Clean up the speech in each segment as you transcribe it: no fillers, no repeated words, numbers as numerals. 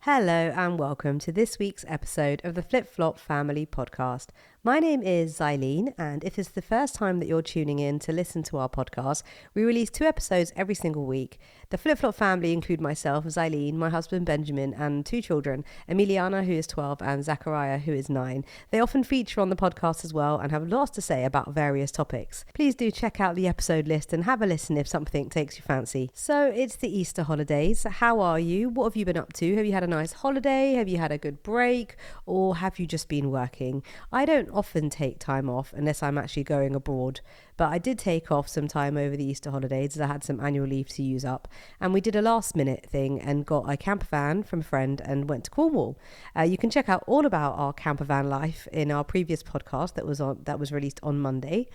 Hello and welcome to this week's episode of the Flip Flop Family podcast. My name is Xylene, and if it's the first time that you're tuning in to listen to our podcast, we release 2 episodes every single week. The Flip Flop family include myself, Xylene, my husband Benjamin, and 2 children, Emiliana, who is 12, and Zachariah, who is 9. They often feature on the podcast as well and have lots to say about various topics. Please do check out the episode list and have a listen if something takes your fancy. So it's the Easter holidays. How are you? What have you been up to? Have you had a nice holiday? Have you had a good break? Or have you just been working? I don't often take time off unless I'm actually going abroad, but I did take off some time over the Easter holidays as I had some annual leave to use up, and we did a last minute thing and got a camper van from a friend and went to Cornwall. You can check out all about our camper van life in our previous podcast that was released on Monday.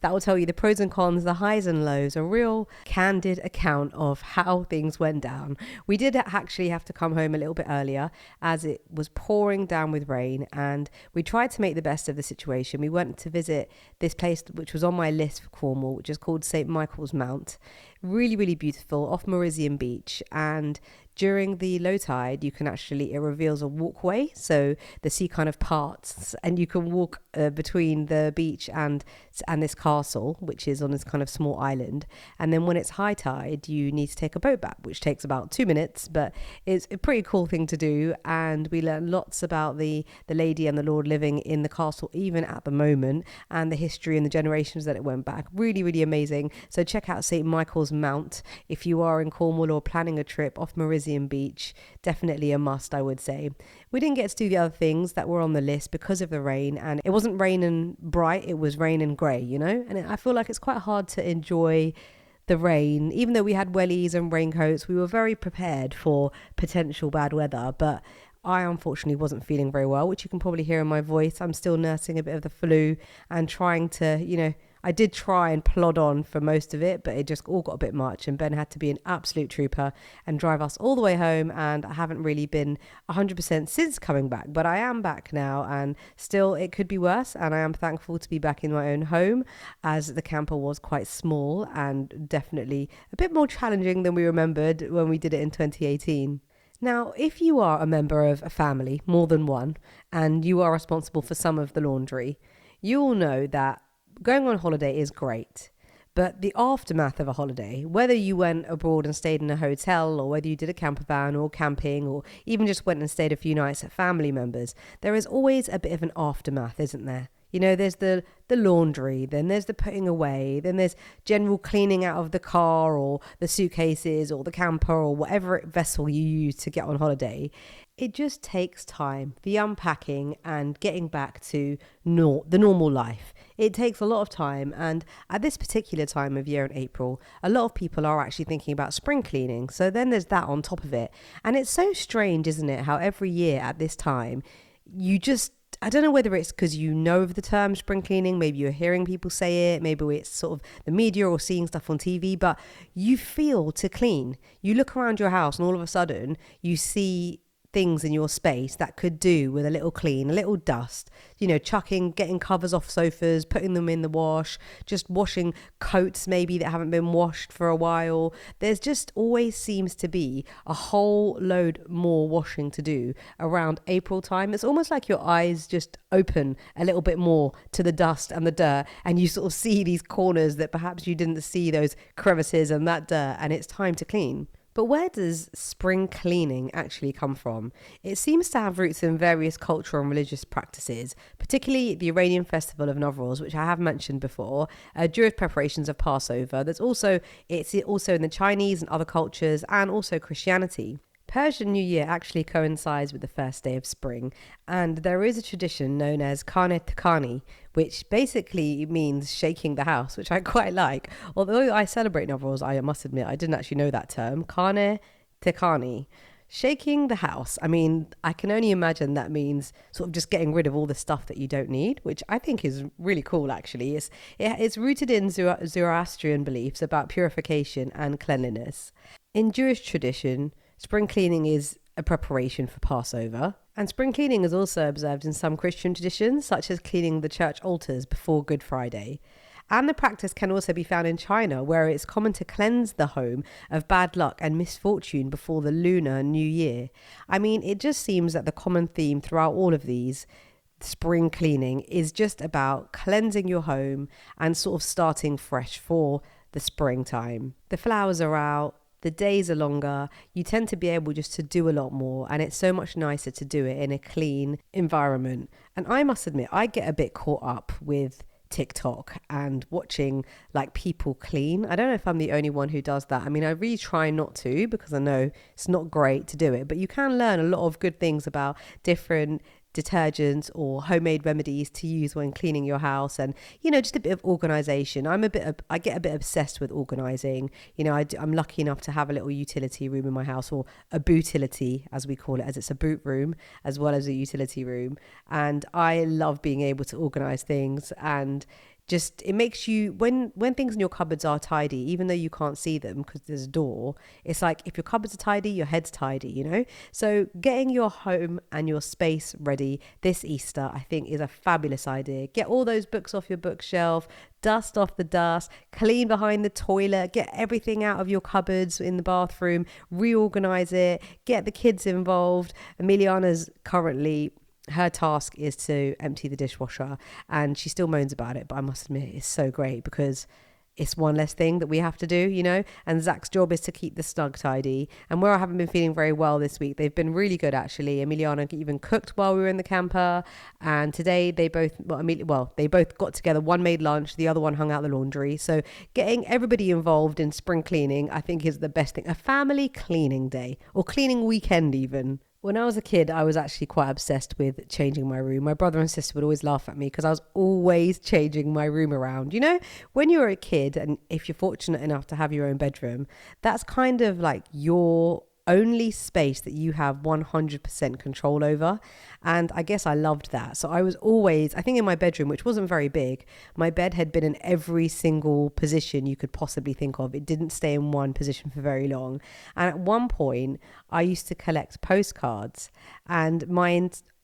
That will tell you the pros and cons, the highs and lows, a real candid account of how things went down. We did actually have to come home a little bit earlier as it was pouring down with rain, and we tried to make the best of the situation. We went to visit this place which was on my list for Cornwall, which is called St. Michael's Mount. Really, really beautiful, off Merizian Beach, and during the low tide, it reveals a walkway, so the sea kind of parts, and you can walk between the beach and this castle, which is on this kind of small island. And then when it's high tide, you need to take a boat back, which takes about 2 minutes, but it's a pretty cool thing to do. And we learned lots about the lady and the lord living in the castle, even at the moment, and the history and the generations that it went back. Really, really amazing. So check out St. Michael's Mount if you are in Cornwall or planning a trip off Merizian Beach. Definitely a must, I would say. We didn't get to do the other things that were on the list because of the rain, and it wasn't raining bright, it was raining grey, and I feel like it's quite hard to enjoy the rain. Even though we had wellies and raincoats, we were very prepared for potential bad weather, but I unfortunately wasn't feeling very well, which you can probably hear in my voice. I'm still nursing a bit of the flu and trying to, I did try and plod on for most of it, but it just all got a bit much, and Ben had to be an absolute trooper and drive us all the way home, and I haven't really been 100% since coming back, but I am back now, and still it could be worse, and I am thankful to be back in my own home, as the camper was quite small and definitely a bit more challenging than we remembered when we did it in 2018. Now, if you are a member of a family, more than one, and you are responsible for some of the laundry, you will know that going on holiday is great, but the aftermath of a holiday, whether you went abroad and stayed in a hotel, or whether you did a camper van or camping, or even just went and stayed a few nights at family members, there is always a bit of an aftermath, isn't there? There's the laundry, then there's the putting away, then there's general cleaning out of the car or the suitcases or the camper or whatever vessel you use to get on holiday. It just takes time, the unpacking and getting back to the normal life. It takes a lot of time, and at this particular time of year in April, a lot of people are actually thinking about spring cleaning. So then there's that on top of it. And it's so strange, isn't it, how every year at this time, I don't know whether it's because of the term spring cleaning, maybe you're hearing people say it, maybe it's sort of the media or seeing stuff on TV, but you feel to clean. You look around your house and all of a sudden you see things in your space that could do with a little clean, a little dust, getting covers off sofas, putting them in the wash, just washing coats maybe that haven't been washed for a while. There's just always seems to be a whole load more washing to do around April time. It's almost like your eyes just open a little bit more to the dust and the dirt, and you sort of see these corners that perhaps you didn't see, those crevices and that dirt, and it's time to clean. But where does spring cleaning actually come from? It seems to have roots in various cultural and religious practices, particularly the Iranian festival of Nowruz, which I have mentioned before, Jewish preparations of Passover. It's also in the Chinese and other cultures, and also Christianity. Persian New Year actually coincides with the first day of spring, and there is a tradition known as Khane Tkani, which basically means shaking the house, which I quite like. Although I celebrate Nowruz, I must admit I didn't actually know that term. Khane Tkani. Shaking the house. I mean, I can only imagine that means sort of just getting rid of all the stuff that you don't need, which I think is really cool, actually. It's rooted in Zoroastrian beliefs about purification and cleanliness. In Jewish tradition, spring cleaning is a preparation for Passover, and spring cleaning is also observed in some Christian traditions, such as cleaning the church altars before Good Friday. And the practice can also be found in China, where it's common to cleanse the home of bad luck and misfortune before the Lunar New Year. I mean, it just seems that the common theme throughout all of these spring cleaning is just about cleansing your home and sort of starting fresh for the springtime. The flowers are out, the days are longer, you tend to be able just to do a lot more, and it's so much nicer to do it in a clean environment. And I must admit, I get a bit caught up with TikTok and watching like people clean. I don't know if I'm the only one who does that. I mean, I really try not to, because I know it's not great to do it, but you can learn a lot of good things about different detergents or homemade remedies to use when cleaning your house, and just a bit of organization. I get a bit obsessed with organizing. I'm lucky enough to have a little utility room in my house, or a bootility as we call it, as it's a boot room as well as a utility room, and I love being able to organize things. And just it makes you, when things in your cupboards are tidy, even though you can't see them because there's a door, it's like if your cupboards are tidy, your head's tidy. So getting your home and your space ready this Easter, I think, is a fabulous idea. Get all those books off your bookshelf, dust off the dust, clean behind the toilet, get everything out of your cupboards in the bathroom, reorganize it, get the kids involved. Emiliana's currently, her task is to empty the dishwasher, and she still moans about it, but I must admit it's so great because it's one less thing that we have to do, and Zach's job is to keep the snug tidy. And where I haven't been feeling very well this week, they've been really good actually. Emiliana even cooked while we were in the camper, and today they both got together. One made lunch, the other one hung out the laundry. So getting everybody involved in spring cleaning, I think, is the best thing. A family cleaning day, or cleaning weekend even. When I was a kid, I was actually quite obsessed with changing my room. My brother and sister would always laugh at me because I was always changing my room around. When you're a kid, and if you're fortunate enough to have your own bedroom, that's kind of like your only space that you have 100% control over. And I guess I loved that. So I was always, I think in my bedroom, which wasn't very big, my bed had been in every single position you could possibly think of. It didn't stay in one position for very long. And at one point, I used to collect postcards, and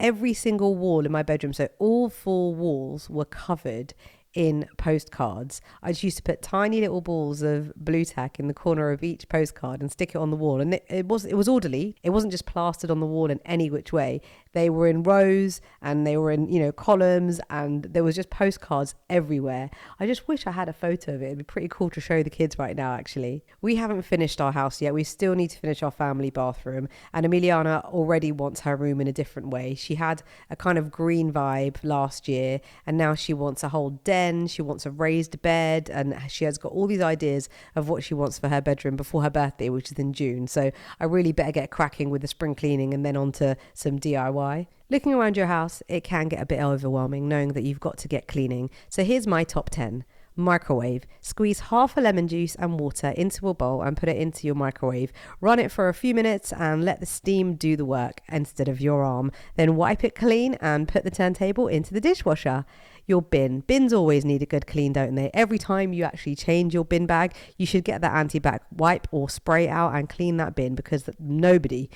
every single wall in my bedroom, so all 4 walls, were covered in postcards. I just used to put tiny little balls of blue tack in the corner of each postcard and stick it on the wall. And it was orderly. It wasn't just plastered on the wall in any which way. They were in rows, and they were in, columns, and there was just postcards everywhere. I just wish I had a photo of it. It'd be pretty cool to show the kids right now, actually. We haven't finished our house yet. We still need to finish our family bathroom. And Emiliana already wants her room in a different way. She had a kind of green vibe last year, and now she wants a whole den. She wants a raised bed, and she has got all these ideas of what she wants for her bedroom before her birthday, which is in June. So I really better get cracking with the spring cleaning and then on to some DIY. Looking around your house, it can get a bit overwhelming knowing that you've got to get cleaning. So here's my top 10. Microwave. Squeeze half a lemon juice and water into a bowl and put it into your microwave. Run it for a few minutes and let the steam do the work instead of your arm. Then wipe it clean and put the turntable into the dishwasher. Your bin. Bins always need a good clean, don't they? Every time you actually change your bin bag, you should get that anti-bac wipe or spray out and clean that bin, because nobody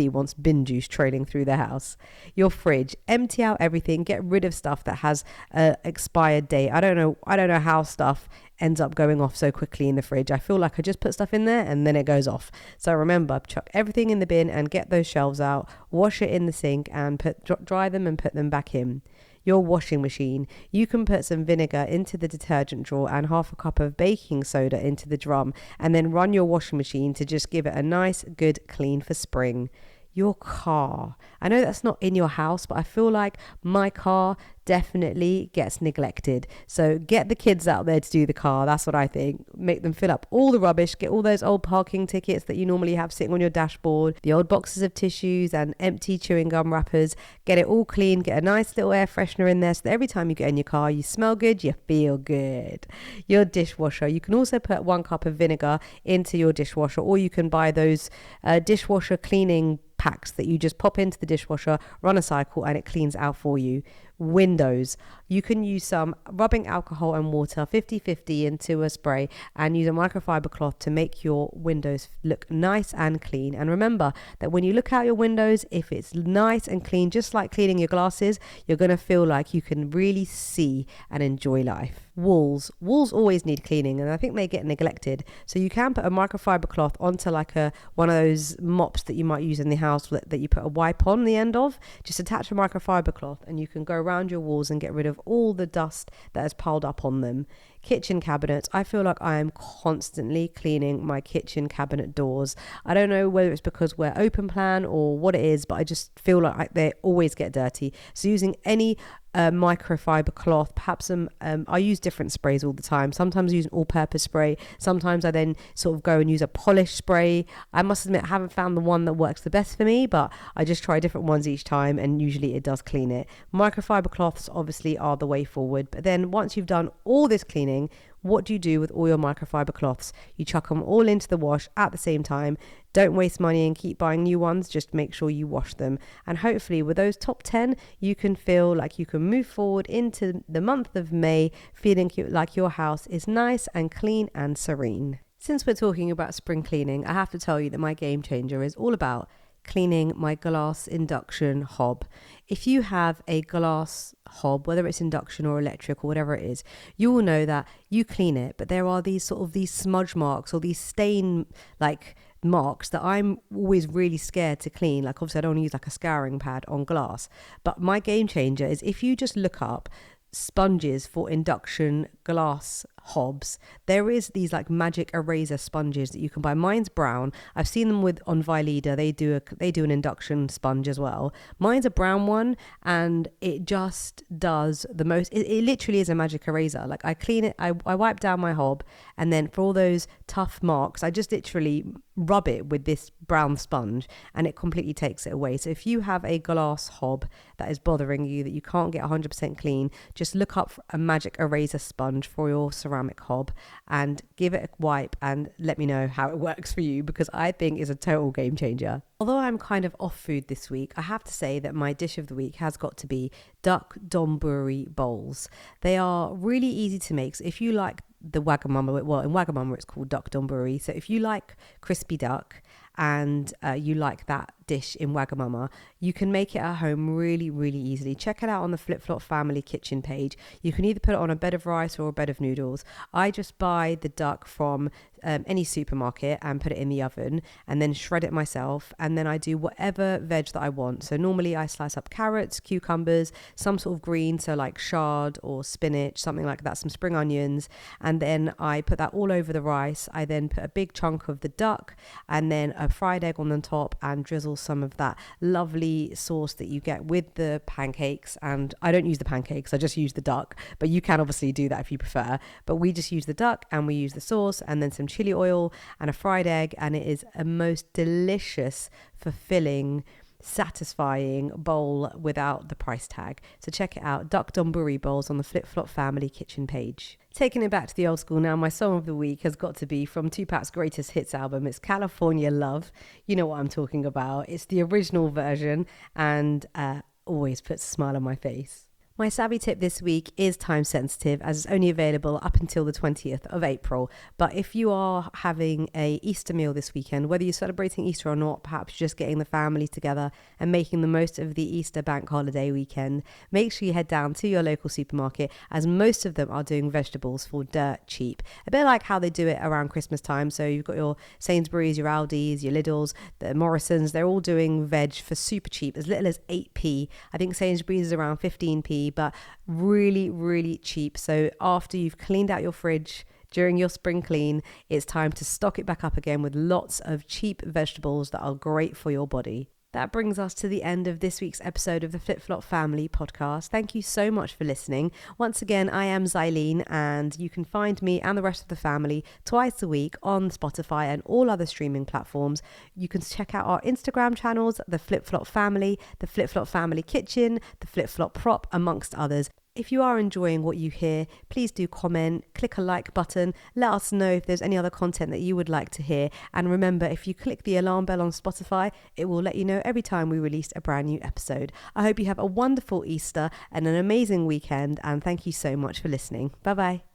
wants bin juice trailing through their house. Your fridge. Empty out everything. Get rid of stuff that has an expired date. I don't know how stuff ends up going off so quickly in the fridge. I feel like I just put stuff in there and then it goes off. So remember, chuck everything in the bin and get those shelves out. Wash it in the sink and dry them and put them back in. Your washing machine. You can put some vinegar into the detergent drawer and half a cup of baking soda into the drum, and then run your washing machine to just give it a nice good clean for spring. Your car. I know that's not in your house, but I feel like my car definitely gets neglected. So get the kids out there to do the car. That's what I think. Make them fill up all the rubbish. Get all those old parking tickets that you normally have sitting on your dashboard, the old boxes of tissues and empty chewing gum wrappers. Get it all clean. Get a nice little air freshener in there so that every time you get in your car, you smell good, you feel good. Your dishwasher. You can also put 1 cup of vinegar into your dishwasher, or you can buy those dishwasher cleaning packs that you just pop into the dishwasher, run a cycle, and it cleans out for you. windows. You can use some rubbing alcohol and water 50-50 into a spray and use a microfiber cloth to make your windows look nice and clean. And remember that when you look out your windows, if it's nice and clean, just like cleaning your glasses, you're going to feel like you can really see and enjoy life. Walls always need cleaning, and I think they get neglected. So you can put a microfiber cloth onto like one of those mops that you might use in the house that you put a wipe on the end of. Just attach a microfiber cloth and you can go around your walls and get rid of all the dust that has piled up on them. Kitchen cabinets, I feel like I am constantly cleaning my kitchen cabinet doors. I don't know whether it's because we're open plan or what it is, but I just feel like they always get dirty. So using any microfiber cloth, perhaps some I use different sprays all the time. Sometimes I use an all-purpose spray, sometimes I then sort of go and use a polish spray. I must admit I haven't found the one that works the best for me, but I just try different ones each time, and usually it does clean it. Microfiber cloths obviously are the way forward, but then once you've done all this cleaning, what do you do with all your microfiber cloths? You chuck them all into the wash at the same time. Don't waste money and keep buying new ones. Just make sure you wash them. And hopefully with those top 10, you can feel like you can move forward into the month of May feeling like your house is nice and clean and serene. Since we're talking about spring cleaning, I have to tell you that my game changer is all about cleaning my glass induction hob. If you have a glass hob, whether it's induction or electric or whatever it is, you will know that you clean it, but there are these smudge marks or these stain like marks that I'm always really scared to clean. Like obviously I don't use like a scouring pad on glass, but my game changer is if you just look up sponges for induction glass hobs, there is these like magic eraser sponges that you can buy. Mine's brown. I've seen them on Vileda. They do an induction sponge as well. Mine's a brown one, and it just does the most. It literally is a magic eraser. Like I clean it, I wipe down my hob, and then for all those tough marks, I just literally rub it with this brown sponge, and it completely takes it away. So if you have a glass hob that is bothering you that you can't get 100% clean, just look up a magic eraser sponge for your ceramic hob and give it a wipe and let me know how it works for you, because I think it's a total game changer. Although I'm kind of off food this week, I have to say that my dish of the week has got to be duck donburi bowls. They are really easy to make. So if you like the Wagamama, well, in Wagamama it's called duck donburi. So if you like crispy duck and you like that dish in Wagamama, you can make it at home really, really easily. Check it out on the Flip Flop Family kitchen page. You can either put it on a bed of rice or a bed of noodles. I just buy the duck from any supermarket and put it in the oven and then shred it myself, and then I do whatever veg that I want. So normally I slice up carrots, cucumbers, some sort of green, so like chard or spinach, something like that, some spring onions, and then I put that all over the rice. I then put a big chunk of the duck and then a fried egg on the top and drizzle some of that lovely sauce that you get with the pancakes. And I don't use the pancakes, I just use the duck, but you can obviously do that if you prefer, but we just use the duck and we use the sauce and then some chili oil and a fried egg, and it is a most delicious, fulfilling, satisfying bowl without the price tag. So check it out, duck donburi bowls on the Flip Flop Family kitchen page. Taking it back to the old school now, my song of the week has got to be from Tupac's greatest hits album. It's California Love. You know what I'm talking about. It's the original version, and always puts a smile on my face. My savvy tip this week is time sensitive, as it's only available up until the 20th of April. But if you are having a Easter meal this weekend, whether you're celebrating Easter or not, perhaps just getting the family together and making the most of the Easter bank holiday weekend, make sure you head down to your local supermarket, as most of them are doing vegetables for dirt cheap. A bit like how they do it around Christmas time. So you've got your Sainsbury's, your Aldi's, your Lidl's, the Morrisons, they're all doing veg for super cheap, as little as 8p. I think Sainsbury's is around 15p, but really, really cheap. So after you've cleaned out your fridge during your spring clean, it's time to stock it back up again with lots of cheap vegetables that are great for your body. That brings us to the end of this week's episode of the Flip Flop Family podcast. Thank you so much for listening. Once again, I am Xylene, and you can find me and the rest of the family twice a week on Spotify and all other streaming platforms. You can check out our Instagram channels, the Flip Flop Family, the Flip Flop Family Kitchen, the Flip Flop Prop, amongst others. If you are enjoying what you hear, please do comment, click a like button, let us know if there's any other content that you would like to hear. And remember, if you click the alarm bell on Spotify, it will let you know every time we release a brand new episode. I hope you have a wonderful Easter and an amazing weekend, and thank you so much for listening. Bye bye.